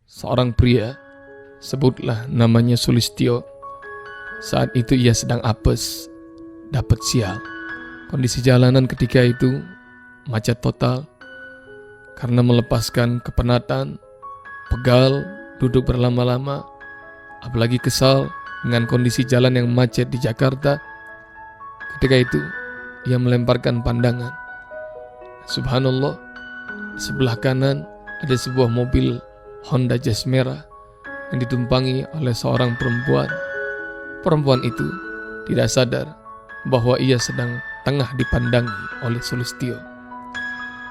seorang pria, sebutlah namanya Sulistyo. Saat itu ia sedang apes, dapat sial. Kondisi jalanan ketika itu macet total. Karena melepaskan kepenatan, pegal, duduk berlama-lama, apalagi kesal dengan kondisi jalan yang macet di Jakarta. Ketika itu ia melemparkan pandangan. Subhanallah, di sebelah kanan ada sebuah mobil Honda Jazz merah yang ditumpangi oleh seorang perempuan. Perempuan itu tidak sadar bahwa ia sedang tengah dipandangi oleh Sulistyo.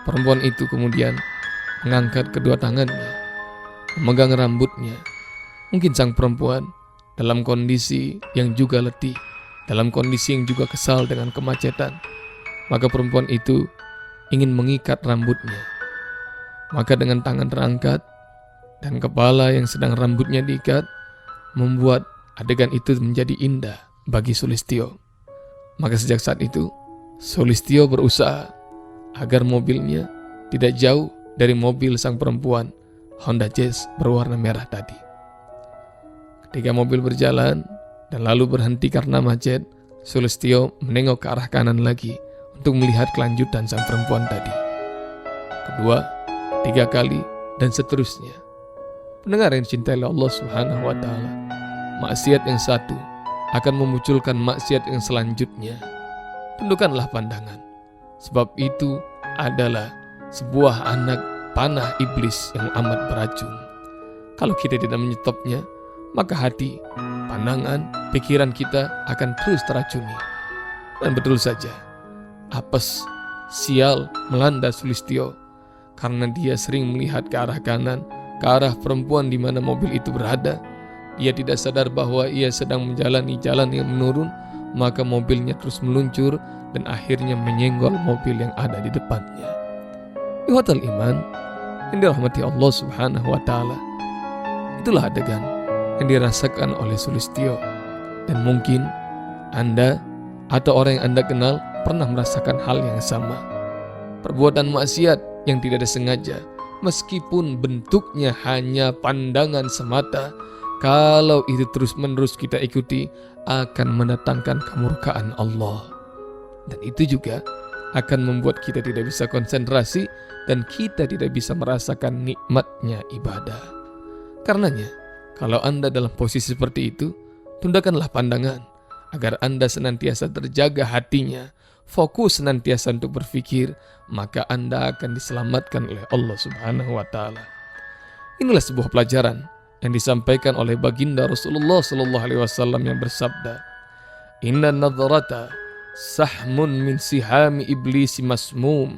Perempuan itu kemudian mengangkat kedua tangannya, memegang rambutnya. Mungkin sang perempuan dalam kondisi yang juga letih, dalam kondisi yang juga kesal dengan kemacetan. Maka perempuan itu ingin mengikat rambutnya. Maka dengan tangan terangkat dan kepala yang sedang rambutnya diikat, membuat adegan itu menjadi indah bagi Sulistyo. Maka sejak saat itu, Sulistyo berusaha agar mobilnya tidak jauh dari mobil sang perempuan Honda Jazz berwarna merah tadi. Ketika mobil berjalan dan lalu berhenti karena macet, Sulistyo menengok ke arah kanan lagi untuk melihat kelanjutan sang perempuan tadi. Kedua, ketiga kali, dan seterusnya. Pendengar yang dicintai oleh Allah Subhanahu wa Ta'ala, maksiat yang satu akan memunculkan maksiat yang selanjutnya. Tundukkanlah pandangan, sebab itu adalah sebuah anak panah iblis yang amat beracun. Kalau kita tidak menyetopnya, maka hati, pandangan, pikiran kita akan terus teracuni. Dan betul saja, apes, sial melanda Sulistyo karena dia sering melihat ke arah kanan, ke arah perempuan di mana mobil itu berada. Ia tidak sadar bahwa ia sedang menjalani jalan yang menurun, maka mobilnya terus meluncur dan akhirnya menyenggol mobil yang ada di depannya. Ikhwatal iman yang dirahmati Allah Subhanahu wa Ta'ala, itulah adegan yang dirasakan oleh Sulistyo. Dan mungkin Anda atau orang yang Anda kenal pernah merasakan hal yang sama. Perbuatan maksiat yang tidak disengaja, meskipun bentuknya hanya pandangan semata, kalau itu terus-menerus kita ikuti, akan mendatangkan kemurkaan Allah. Dan itu juga akan membuat kita tidak bisa konsentrasi dan kita tidak bisa merasakan nikmatnya ibadah. Karenanya, kalau Anda dalam posisi seperti itu, tundukkanlah pandangan agar Anda senantiasa terjaga hatinya, fokus senantiasa untuk berpikir, maka Anda akan diselamatkan oleh Allah Subhanahu wa Ta'ala. Inilah sebuah pelajaran yang disampaikan oleh baginda Rasulullah sallallahu alaihi wasallam yang bersabda, "Inna nadharata sahmun min sihami iblisi masmum,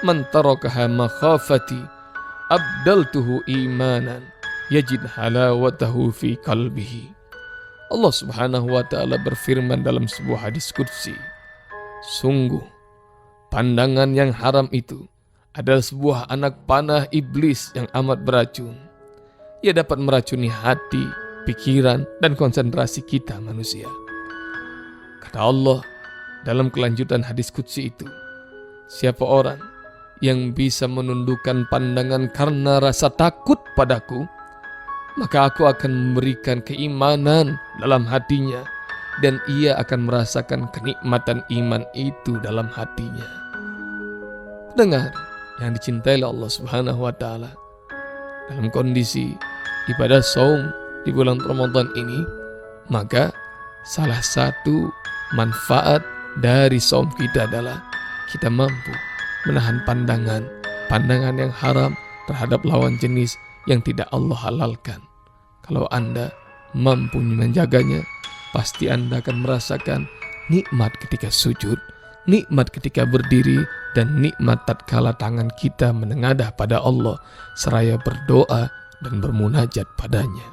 man tarakaha makhafati abdaltuhu imanan yajid halawatahu fi qalbihi." Allah Subhanahu wa Ta'ala berfirman dalam sebuah hadis qudsi, sungguh pandangan yang haram itu adalah sebuah anak panah iblis yang amat beracun. Ia dapat meracuni hati, pikiran, dan konsentrasi kita manusia. Kata Allah dalam kelanjutan hadis qudsi itu, siapa orang yang bisa menundukkan pandangan karena rasa takut padaku, maka aku akan memberikan keimanan dalam hatinya dan ia akan merasakan kenikmatan iman itu dalam hatinya. Dengar yang dicintai oleh Allah Subhanahu wa Ta'ala, dalam kondisi ibadah saum di bulan Ramadan ini, maka salah satu manfaat dari saum kita adalah kita mampu menahan pandangan yang haram terhadap lawan jenis yang tidak Allah halalkan. Kalau Anda mampu menjaganya, pasti Anda akan merasakan nikmat ketika sujud, nikmat ketika berdiri, dan nikmat tatkala tangan kita menengadah pada Allah seraya berdoa dan bermunajat padanya.